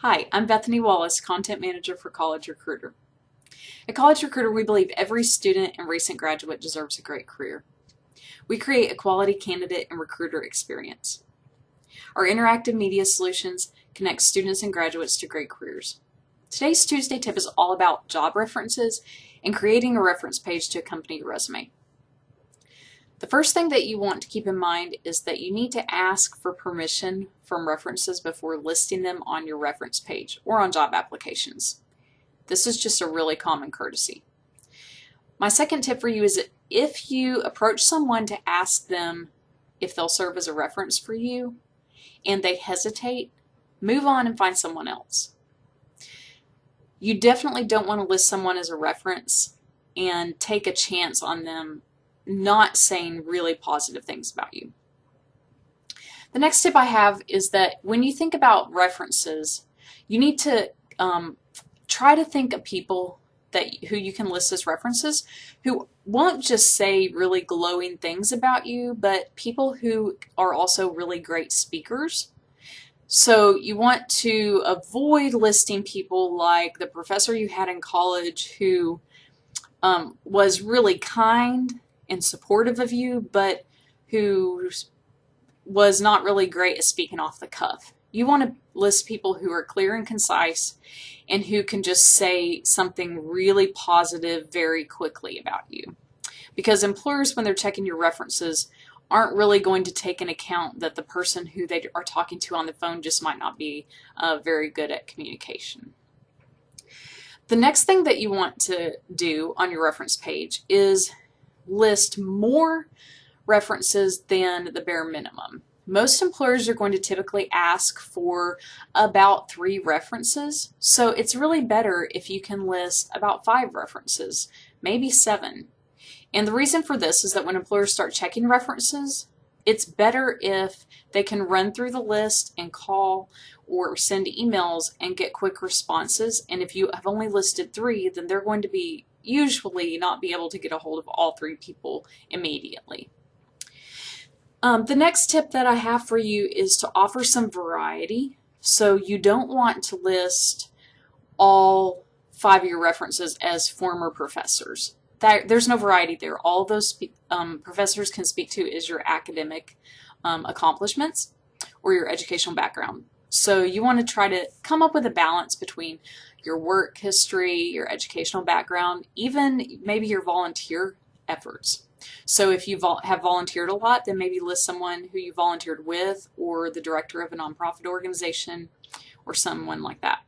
Hi, I'm Bethany Wallace, Content Manager for College Recruiter. At College Recruiter, we believe every student and recent graduate deserves a great career. We create a quality candidate and recruiter experience. Our interactive media solutions connect students and graduates to great careers. Today's Tuesday tip is all about job references and creating a reference page to accompany your resume. The first thing that you want to keep in mind is that you need to ask for permission from references before listing them on your reference page or on job applications. This is just a really common courtesy. My second tip for you is that if you approach someone to ask them if they'll serve as a reference for you and they hesitate, move on and find someone else. You definitely don't want to list someone as a reference and take a chance on them not saying really positive things about you. The next tip I have is that when you think about references, you need to try to think of people who you can list as references who won't just say really glowing things about you, but people who are also really great speakers. So you want to avoid listing people like the professor you had in college who was really kind and supportive of you, but who was not really great at speaking off the cuff. You want to list people who are clear and concise and who can just say something really positive very quickly about you. Because employers, when they're checking your references, aren't really going to take into account that the person who they are talking to on the phone just might not be very good at communication. The next thing that you want to do on your reference page is list more references than the bare minimum. Most employers are going to typically ask for about 3 references, so it's really better if you can list about 5 references, maybe 7. And the reason for this is that when employers start checking references, it's better if they can run through the list and call or send emails and get quick responses. And if you have only listed 3, then they're going to be usually not be able to get a hold of all 3 people immediately. The next tip that I have for you is to offer some variety. So you don't want to list all 5 of your references as former professors. There's no variety there. All those professors can speak to is your academic accomplishments or your educational background. So you want to try to come up with a balance between your work history, your educational background, even maybe your volunteer efforts. So if you have volunteered a lot, then maybe list someone who you volunteered with or the director of a nonprofit organization or someone like that.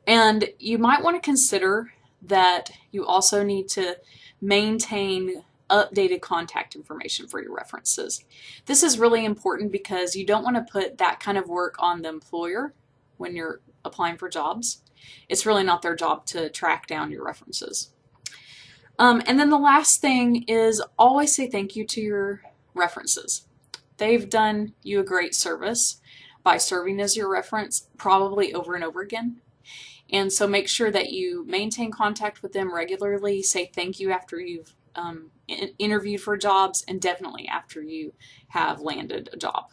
And you might want to consider that you also need to maintain updated contact information for your references. This is really important because you don't want to put that kind of work on the employer when you're applying for jobs. It's really not their job to track down your references. And then the last thing is always say thank you to your references. They've done you a great service by serving as your reference probably over and over again. And so make sure that you maintain contact with them regularly, say thank you after you've interviewed for jobs, and definitely after you have landed a job.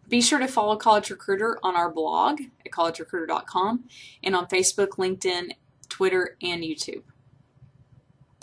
Be sure to follow College Recruiter on our blog at collegerecruiter.com and on Facebook, LinkedIn, Twitter, and YouTube.